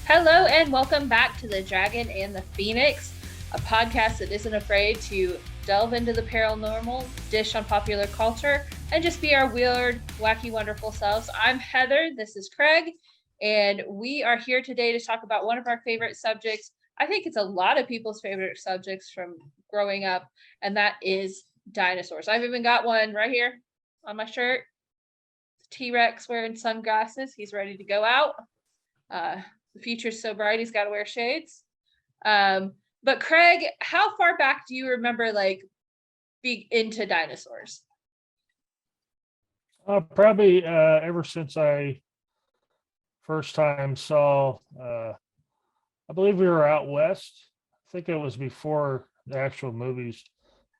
Hello and welcome back to The Dragon and the Phoenix, a podcast that isn't afraid to delve into the paranormal, dish on popular culture, and just be our weird, wacky, wonderful selves. I'm Heather, this is Craig, and we are here today to talk about one of our favorite subjects. I think it's a lot of people's favorite subjects from growing up, and that is dinosaurs. I've even got one right here on my shirt. T-Rex wearing sunglasses. He's ready to go out. The future's so bright he's got to wear shades. But Craig, how far back do you remember being into dinosaurs? Probably ever since I first time saw, I believe we were out west. I think it was before the actual movies.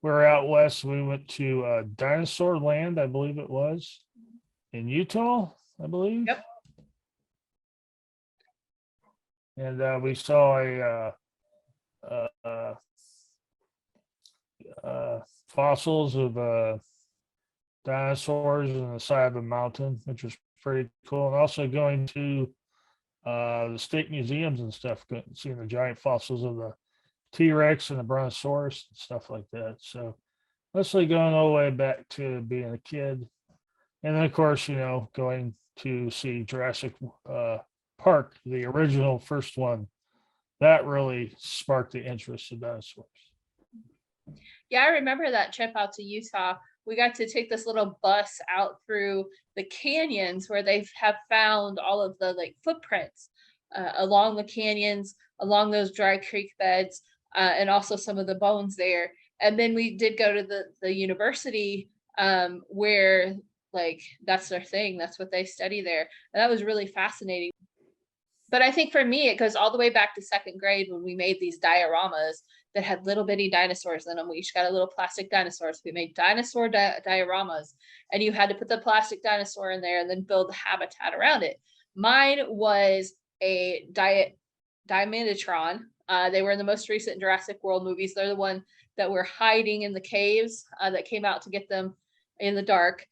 We were out west. We went to Dinosaur Land, I believe it was, in Utah, I believe. Yep. And we saw fossils of dinosaurs on the side of a mountain, which was pretty cool. And also going to the state museums and stuff, seeing the giant fossils of the T-Rex and the Brontosaurus and stuff like that. So mostly going all the way back to being a kid. And then, of course, going to see Jurassic Park, the original first one. That really sparked the interest in dinosaurs. Yeah, I remember that trip out to Utah. We got to take this little bus out through the canyons where they have found all of the footprints along the canyons, along those dry creek beds, and also some of the bones there. And then we did go to the university where that's their thing. That's what they study there. And that was really fascinating. But I think for me, it goes all the way back to second grade when we made these dioramas that had little bitty dinosaurs in them. We each got a little plastic dinosaur. So we made dinosaur dioramas, and you had to put the plastic dinosaur in there and then build the habitat around it. Mine was a Diamantron. They were in the most recent Jurassic World movies. They're the one that were hiding in the caves that came out to get them in the dark.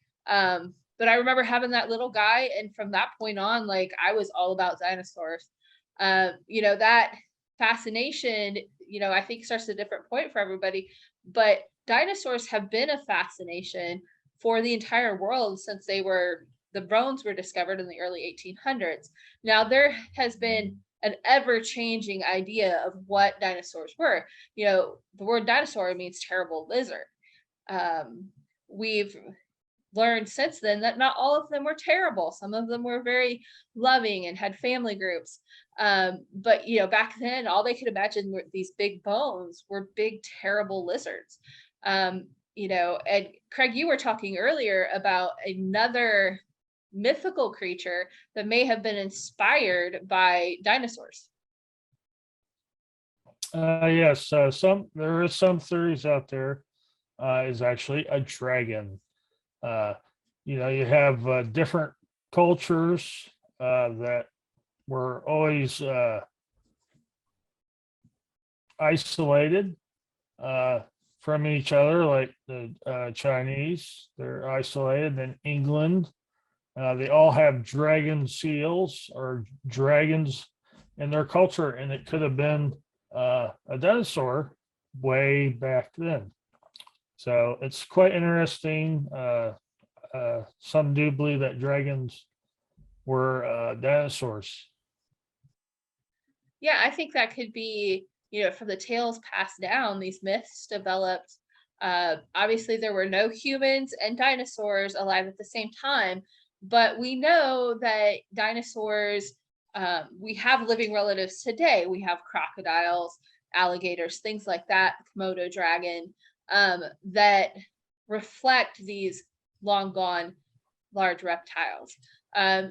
But I remember having that little guy, and from that point on, I was all about dinosaurs. That fascination, I think starts at a different point for everybody, but dinosaurs have been a fascination for the entire world since the bones were discovered in the early 1800s. Now there has been an ever-changing idea of what dinosaurs were. The word dinosaur means terrible lizard. We've learned since then that not all of them were terrible. Some of them were very loving and had family groups. But back then, all they could imagine were these big bones were big, terrible lizards. And Craig, you were talking earlier about another mythical creature that may have been inspired by dinosaurs. Yes, there is some theories out there. Is actually a dragon. You have different cultures that were always isolated from each other, like the Chinese. They're isolated. In England, they all have dragon seals or dragons in their culture, and it could have been a dinosaur way back then. So it's quite interesting. Some do believe that dragons were dinosaurs. Yeah, I think that could be, from the tales passed down, these myths developed. Obviously, there were no humans and dinosaurs alive at the same time, but we know that dinosaurs, we have living relatives today. We have crocodiles, alligators, things like that, Komodo dragon, that reflect these long gone large reptiles.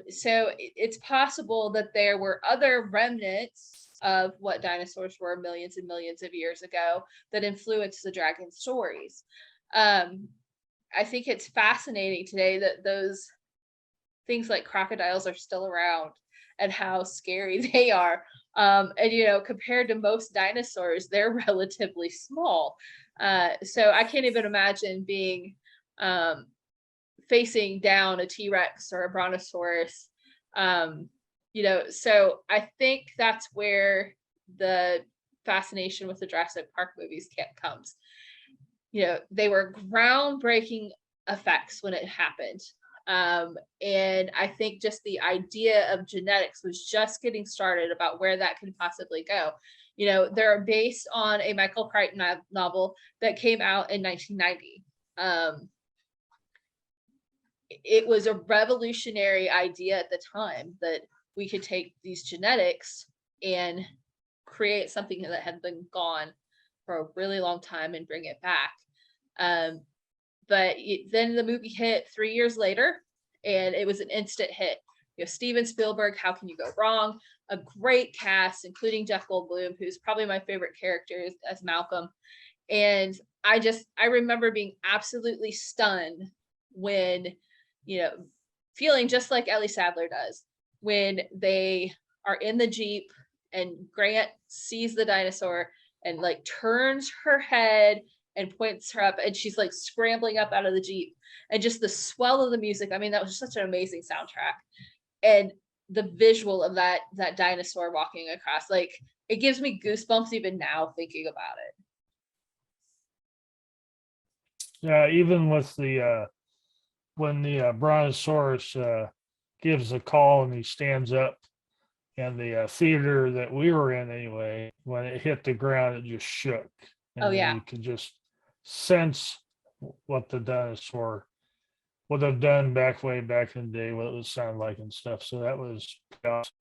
So it's possible that there were other remnants of what dinosaurs were millions and millions of years ago that influenced the dragon stories. I think it's fascinating today that those things like crocodiles are still around and how scary they are. And compared to most dinosaurs, they're relatively small. So I can't even imagine being facing down a T-Rex or a Brontosaurus So I think that's where the fascination with the Jurassic Park movies comes. They were groundbreaking effects when it happened. And I think just the idea of genetics was just getting started about where that could possibly go. They're based on a Michael Crichton novel that came out in 1990. It was a revolutionary idea at the time that we could take these genetics and create something that had been gone for a really long time and bring it back. But then the movie hit 3 years later, and it was an instant hit. Steven Spielberg, how can you go wrong? A great cast, including Jeff Goldblum, who's probably my favorite character as Malcolm. And I remember being absolutely stunned when, feeling just like Ellie Sadler does, when they are in the Jeep and Grant sees the dinosaur and like turns her head and points her up, and she's like scrambling up out of the Jeep, and just the swell of the music. I mean, that was such an amazing soundtrack. And the visual of that dinosaur walking across, like, it gives me goosebumps even now thinking about it. Yeah, even with the when the brontosaurus gives a call and he stands up, and the theater that we were in anyway, when it hit the ground, it just shook, and Oh yeah. you could just sense what the dinosaur would have done way back in the day, what it would sound like and stuff. So that was awesome.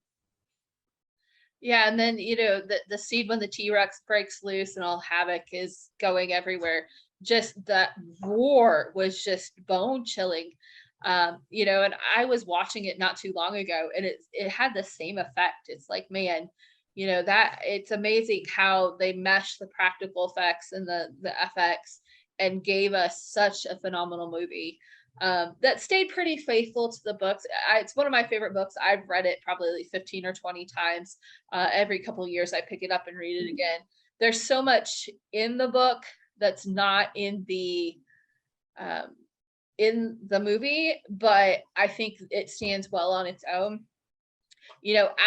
Yeah, and then the scene when the T-Rex breaks loose and all havoc is going everywhere. Just that roar was just bone chilling. And I was watching it not too long ago, and it had the same effect. It's like, man, that it's amazing how they mesh the practical effects and the FX and gave us such a phenomenal movie. That stayed pretty faithful to the books. It's one of my favorite books. I've read it probably like 15 or 20 times. Every couple of years, I pick it up and read it again. There's so much in the book that's not in the movie, but I think it stands well on its own.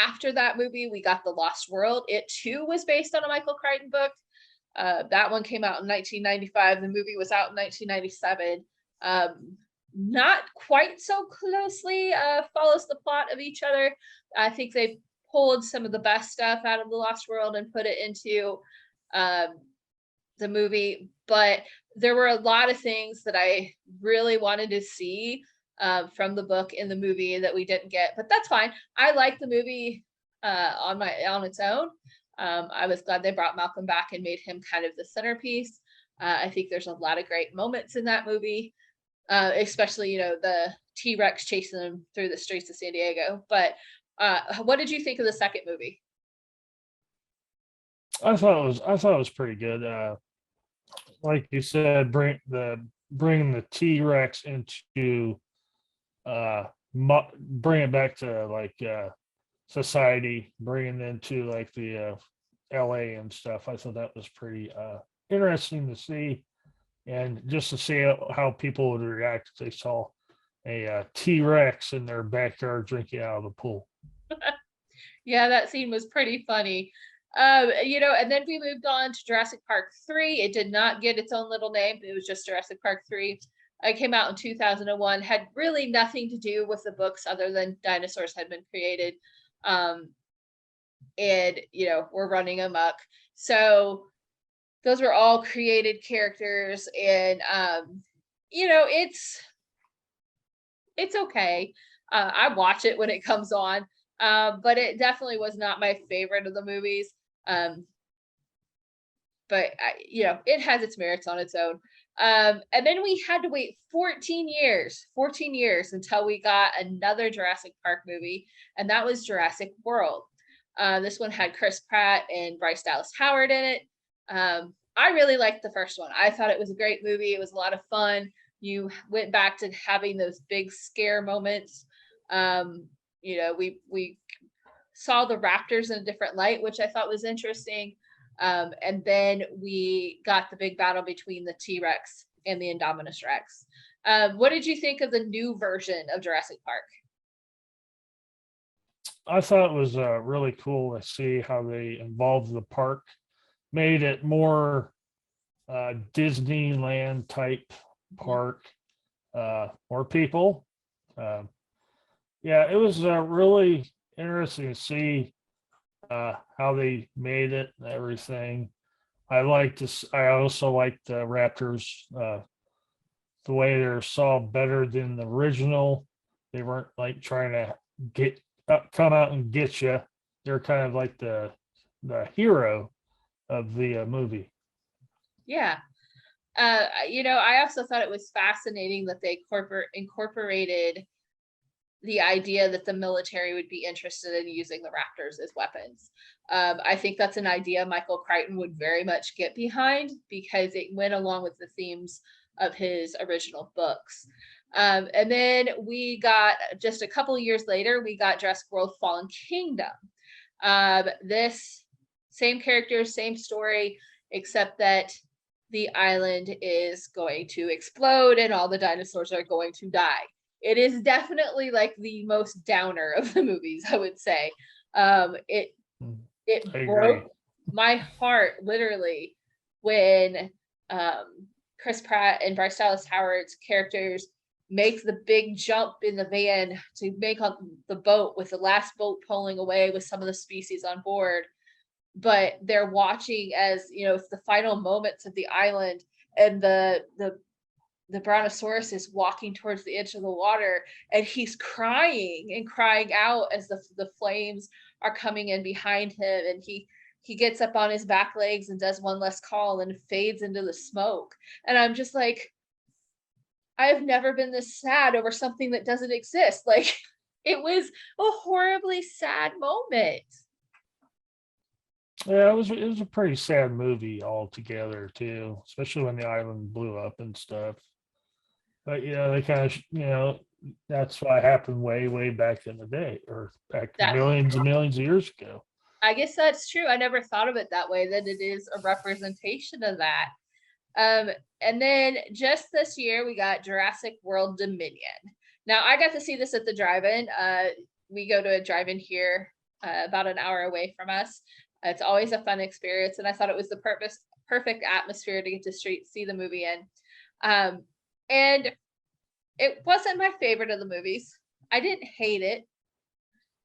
After that movie, we got The Lost World. It too was based on a Michael Crichton book. That one came out in 1995. The movie was out in 1997. Not quite so closely follows the plot of each other. I think they pulled some of the best stuff out of The Lost World and put it into the movie, but there were a lot of things that I really wanted to see from the book in the movie that we didn't get, but that's fine. I like the movie on its own. I was glad they brought Malcolm back and made him kind of the centerpiece. I think there's a lot of great moments in that movie. Especially, the T-Rex chasing them through the streets of San Diego. But what did you think of the second movie? I thought it was pretty good. Like you said, bringing the T-Rex into bring it back to like society, bringing it into like the LA and stuff. I thought that was pretty interesting to see. And just to see how people would react if they saw a T-Rex in their backyard drinking out of the pool. Yeah, that scene was pretty funny. And then we moved on to Jurassic Park 3. It did not get its own little name. It was just Jurassic Park 3. It came out in 2001, had really nothing to do with the books other than dinosaurs had been created. And, we're running amok. So those were all created characters, and it's okay. I watch it when it comes on, but it definitely was not my favorite of the movies. But it has its merits on its own. And then we had to wait 14 years until we got another Jurassic Park movie, and that was Jurassic World. This one had Chris Pratt and Bryce Dallas Howard in it. I really liked the first one. I thought it was a great movie. It was a lot of fun. You went back to having those big scare moments. We saw the raptors in a different light, which I thought was interesting. And then we got the big battle between the T-Rex and the Indominus Rex. What did you think of the new version of Jurassic Park? I thought it was really cool to see how they involved the park, made it more Disneyland type Mhm. park, more people. Uh, yeah, it was really interesting to see how they made it and everything. I like this. I also like the Raptors. The way they're saw better than the original. They weren't like trying to get come out and get you. They're kind of like the hero of the movie. Yeah. I also thought it was fascinating that they incorporated the idea that the military would be interested in using the raptors as weapons. I think that's an idea Michael Crichton would very much get behind because it went along with the themes of his original books. And then we got just a couple of years later, we got Jurassic World Fallen Kingdom. This same characters, same story, except that the island is going to explode and all the dinosaurs are going to die. It is definitely like the most downer of the movies, I would say. It Mm, it I agree. broke my heart literally when Chris Pratt and Bryce Dallas Howard's characters make the big jump in the van to make on the boat with the last boat pulling away with some of the species on board, but they're watching as it's the final moments of the island, and the brontosaurus is walking towards the edge of the water, and he's crying and crying out as the flames are coming in behind him, and he gets up on his back legs and does one last call and fades into the smoke. And I'm just like, I have never been this sad over something that doesn't exist. Like, it was a horribly sad moment. Yeah, it was a pretty sad movie altogether too, especially when the island blew up and stuff. But they kind of that's what happened way back in the day, or back That millions and millions of years ago. I guess that's true. I never thought of it that way, that it is a representation of that. Um, and then just this year, we got Jurassic World Dominion. Now, I got to see this at the drive-in. We go to a drive-in here about an hour away from us. It's always a fun experience, and I thought it was the perfect atmosphere to get to see the movie in. And it wasn't my favorite of the movies. I didn't hate it.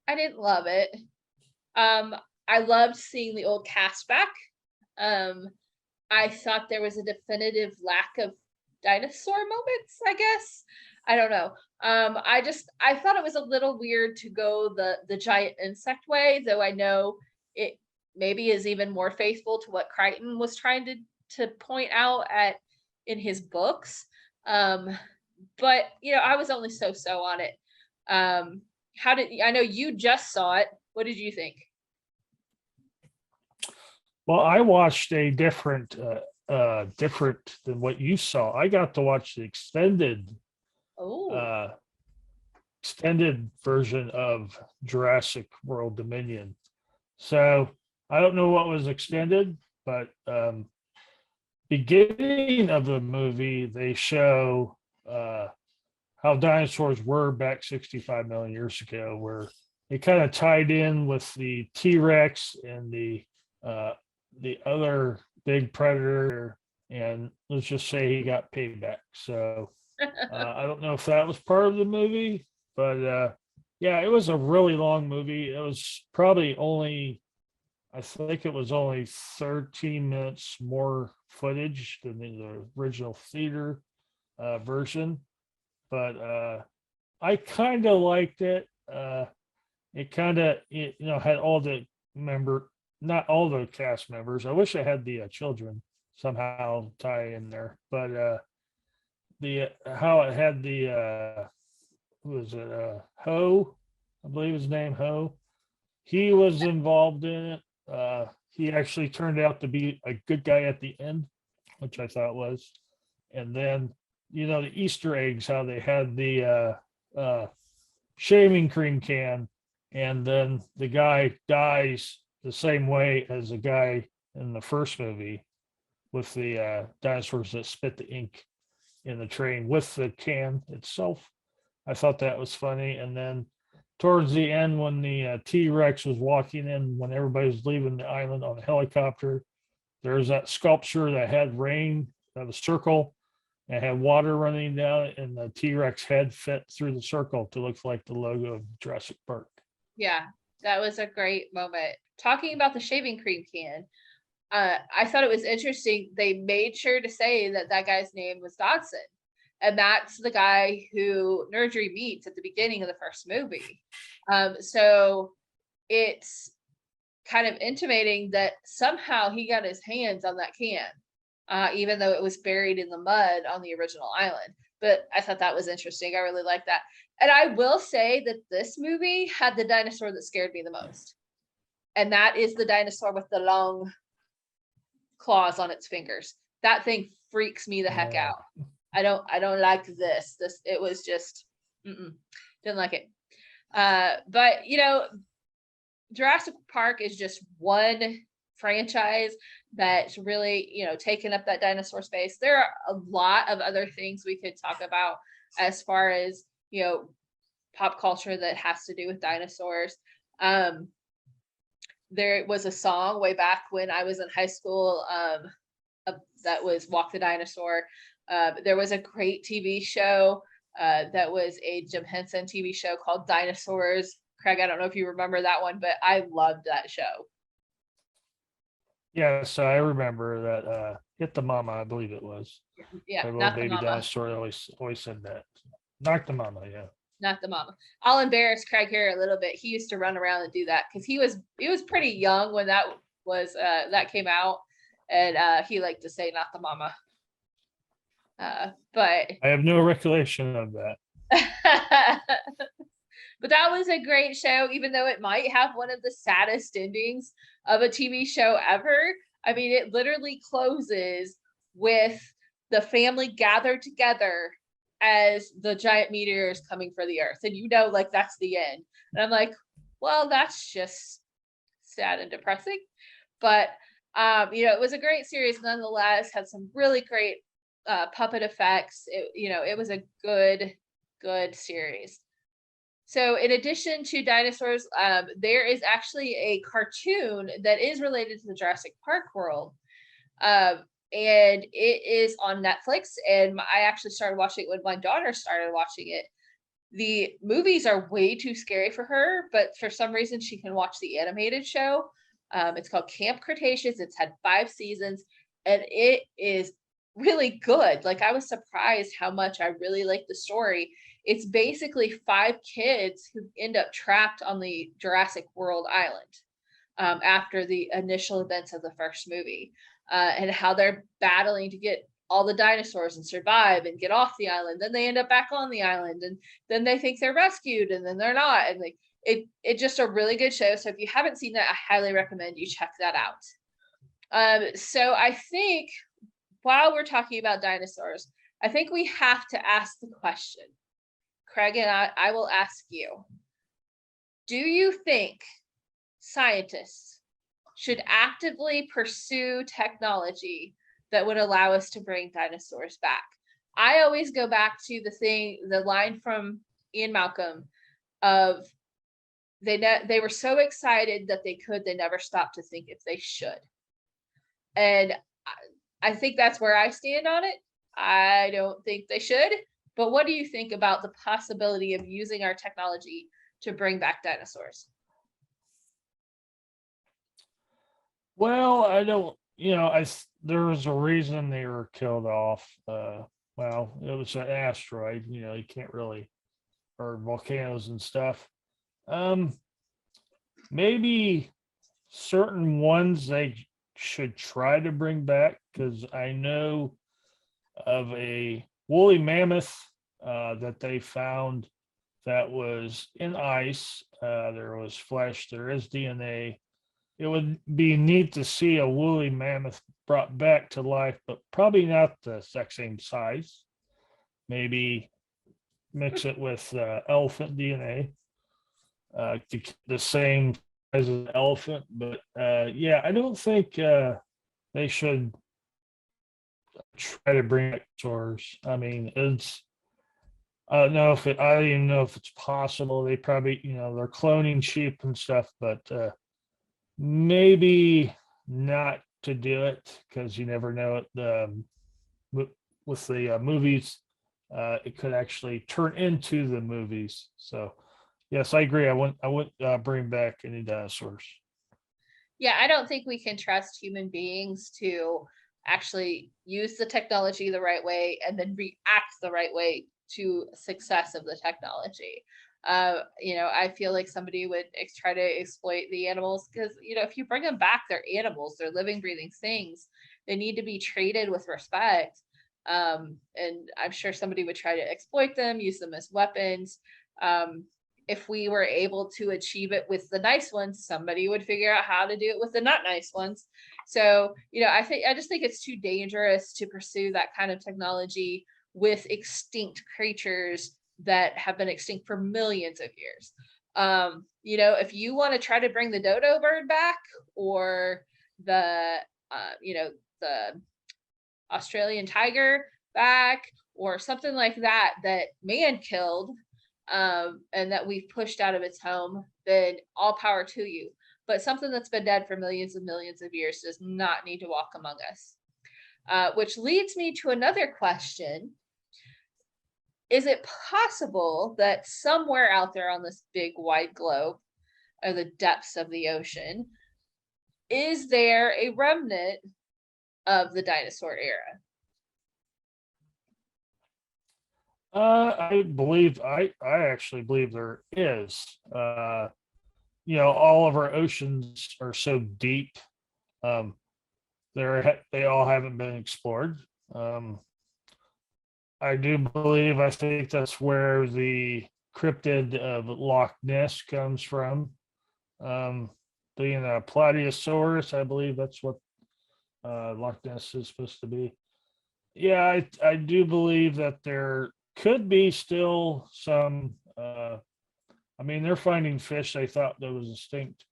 I didn't love it. Um, I loved seeing the old cast back. Um, I thought there was a definitive lack of dinosaur moments, I guess. I don't know. I thought it was a little weird to go the giant insect way, though I know it maybe is even more faithful to what Crichton was trying to point out at in his books. But I was only so on it. How did I know you just saw it? What did you think? Well, I watched a different than what you saw. I got to watch the Oh, uh, extended version of Jurassic World Dominion. So I don't know what was extended, but beginning of the movie they show how dinosaurs were back 65 million years ago, where it kind of tied in with the T-Rex and the other big predator, and let's just say he got payback. So I don't know if that was part of the movie, but yeah, it was a really long movie. It was probably only, I think it was only 13 minutes more footage than the original theater version, but I kind of liked it. It kind of had all the not all the cast members. I wish I had the children somehow tie in there, but the how it had the who was it Ho, I believe his name Ho. He was involved in it. He actually turned out to be a good guy at the end, which I thought was. And then the Easter eggs, how they had the shaving cream can, and then the guy dies the same way as the guy in the first movie with the dinosaurs that spit the ink in the train with the can itself. I thought that was funny. And then towards the end when the T-Rex was walking in, when everybody was leaving the island on a helicopter, there's that sculpture that had rain, the circle, and had water running down it, and the T-Rex head fit through the circle to look like the logo of Jurassic Park. Yeah, that was a great moment. Talking about the shaving cream can, I thought it was interesting. They made sure to say that that guy's name was Dodson. And that's the guy who Nerdry meets at the beginning of the first movie. So it's kind of intimating that somehow he got his hands on that can, even though it was buried in the mud on the original island. But I thought that was interesting. I really like that. And I will say that this movie had the dinosaur that scared me the most. And that is the dinosaur with the long claws on its fingers. That thing freaks me the heck out. I don't like this. It was just didn't like it. But you know, Jurassic Park is just one franchise that's really, you know, taken up that dinosaur space. There are a lot of other things we could talk about as far as, you know, pop culture that has to do with dinosaurs. There was a song way back when I was in high school that was Walk the Dinosaur. There was a great TV show that was a Jim Henson TV show called Dinosaurs. Craig, I don't know if you remember that one, but I loved that show. Yeah, so I remember that Hit the Mama, I believe it was. Yeah, The little not the baby mama. dinosaur always said that. Knock the Mama, yeah. Not the mama. I'll embarrass Craig here a little bit. He used to run around and do that because he was pretty young when that was that came out, and he liked to say not the mama. But I have no recollection of that. but that was a great show, even though it might have one of the saddest endings of a TV show ever. I mean, it literally closes with the family gathered together as the giant meteor is coming for the earth. And you know, like that's the end. And I'm like, well, that's just sad and depressing. But you know, it was a great series nonetheless, had some really great puppet effects. It was a good series. So in addition to dinosaurs, there is actually a cartoon that is related to the Jurassic Park world. And it is on Netflix. And I actually started watching it when my daughter started watching it. The movies are way too scary for her, but for some reason she can watch the animated show. It's called Camp Cretaceous. It's had 5 seasons and it is really good. Like I was surprised how much I really liked the story. It's basically 5 kids who end up trapped on the Jurassic World island after the initial events of the first movie, and how they're battling to get all the dinosaurs and survive and get off the island. Then they end up back on the island, and then they think they're rescued, and then they're not. And like it's just a really good show. So if you haven't seen that, I highly recommend you check that out. So I think while we're talking about dinosaurs, I think we have to ask the question. Craig and I will ask you, do you think scientists should actively pursue technology that would allow us to bring dinosaurs back? I always go back to the line from Ian Malcolm of they were so excited that they never stopped to think if they should. And I think that's where I stand on it. I don't think they should. But what do you think about the possibility of using our technology to bring back dinosaurs? Well, I don't, there was a reason they were killed off. Well, it was an asteroid, you can't really, or volcanoes and stuff. Maybe certain ones they should try to bring back, because I know of a woolly mammoth that they found that was in ice. There was flesh, there is DNA. It would be neat to see a woolly mammoth brought back to life, but probably not the exact same size. Maybe mix it with elephant DNA to keep the same as an elephant. But yeah, I don't think they should try to bring back dinosaurs. I mean, I don't know if I don't even know if it's possible. They probably, they're cloning sheep and stuff, but maybe not to do it because you never know it. With the movies, it could actually turn into the movies. So, yes, I agree. I wouldn't bring back any dinosaurs. Yeah, I don't think we can trust human beings to actually use the technology the right way and then react the right way to success of the technology. I feel like somebody would try to exploit the animals because, if you bring them back, they're animals, they're living, breathing things. They need to be treated with respect. And I'm sure somebody would try to exploit them, use them as weapons. If we were able to achieve it with the nice ones, somebody would figure out how to do it with the not nice ones. So, I just think it's too dangerous to pursue that kind of technology with extinct creatures that have been extinct for millions of years. If you want to try to bring the dodo bird back or the the Australian tiger back or something like that that man killed, and that we've pushed out of its home, then all power to you. But something that's been dead for millions of years does not need to walk among us. Which leads me to another question. Is it possible that somewhere out there on this big wide globe, or the depths of the ocean, is there a remnant of the dinosaur era? I actually believe there is. All of our oceans are so deep. Um, they all haven't been explored. I do believe, I think that's where the cryptid of Loch Ness comes from. Being a Plateosaurus, I believe that's what Loch Ness is supposed to be. Yeah, I do believe that there could be still some. I mean, they're finding fish they thought that was extinct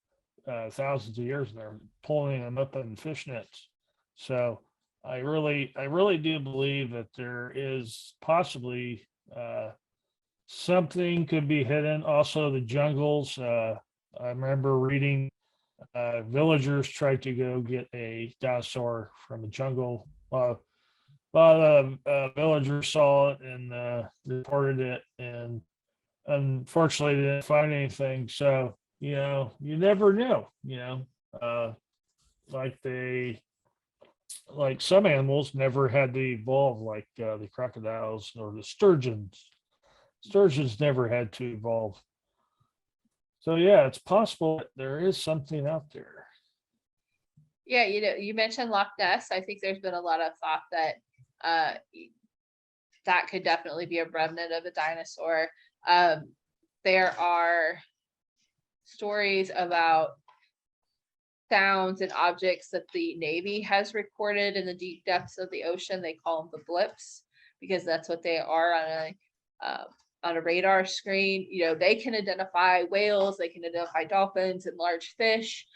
thousands of years, and they're pulling them up in fish nets. So I really do believe that there is possibly something could be hidden. Also, the jungles. I remember reading villagers tried to go get a dinosaur from a jungle. A lot of villagers saw it and reported it, and unfortunately they didn't find anything. So you never know. Uh, like like some animals never had to evolve, like the crocodiles or the sturgeons. Sturgeons never had to evolve. So yeah, it's possible that there is something out there. Yeah, you mentioned Loch Ness. I think there's been a lot of thought that uh, that could definitely be a remnant of a dinosaur. There are stories about sounds and objects that the Navy has recorded in the deep depths of the ocean. They call them the blips because that's what they are on a radar screen. They can identify whales, they can identify dolphins and large fish,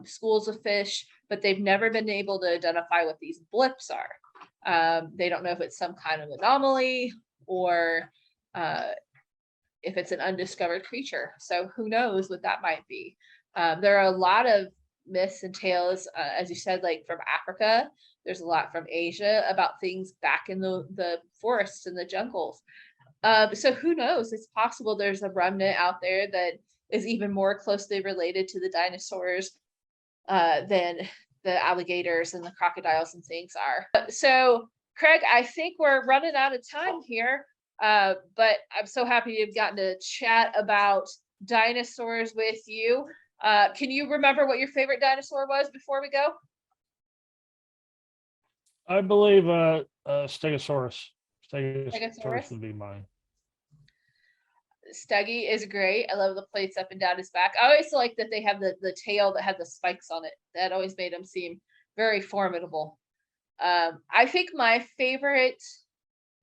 schools of fish, but they've never been able to identify what these blips are. They don't know if it's some kind of anomaly or if it's an undiscovered creature. So who knows what that might be. There are a lot of myths and tales, as you said, like from Africa. There's a lot from Asia about things back in the forests and the jungles. So who knows? It's possible there's a remnant out there that is even more closely related to the dinosaurs than the alligators and the crocodiles and things are. So, Craig, I think we're running out of time here, but I'm so happy you've gotten to chat about dinosaurs with you. Can you remember what your favorite dinosaur was before we go? I believe Stegosaurus. Stegosaurus Stegosaurus? would be mine. Steggy is great. I love the plates up and down his back. I always like that they have the tail that had the spikes on it. That always made him seem very formidable. I think my favorite,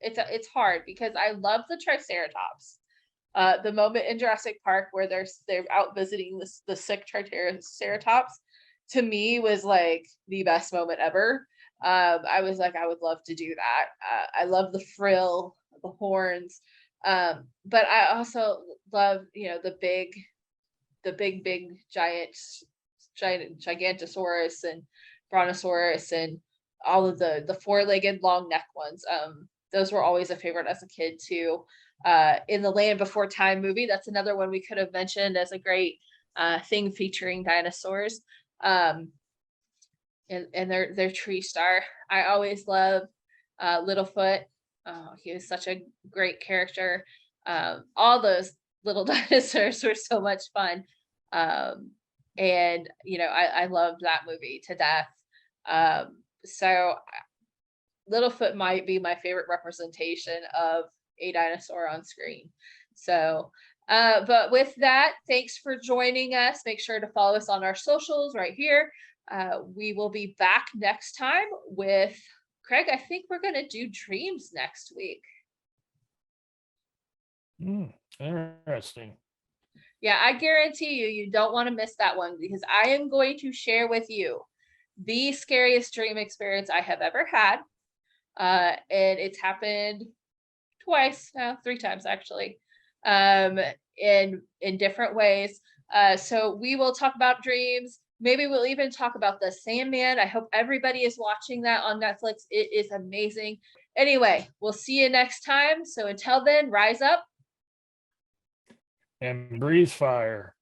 it's hard because I love the Triceratops. The moment in Jurassic Park where they're out visiting the sick Triceratops, to me was like the best moment ever. I was like, I would love to do that. I love the frill, the horns, But I also love, the big gigantosaurus and brontosaurus and all of the four-legged long neck ones. Those were always a favorite as a kid too. In the Land Before Time movie, that's another one we could have mentioned as a great thing featuring dinosaurs. Um, and their tree star. I always love Littlefoot. Oh, he was such a great character. All those little dinosaurs were so much fun. Um, and I loved that movie to death. So Littlefoot might be my favorite representation of a dinosaur on screen. So, but with that, thanks for joining us. Make sure to follow us on our socials right here. We will be back next time with Craig. I think we're going to do dreams next week. Interesting. Yeah, I guarantee you don't want to miss that one, because I am going to share with you the scariest dream experience I have ever had. And it's happened twice now, 3 times actually, in different ways. So we will talk about dreams. Maybe we'll even talk about The Sandman. I hope everybody is watching that on Netflix. It is amazing. Anyway, we'll see you next time. So until then, rise up And breathe fire.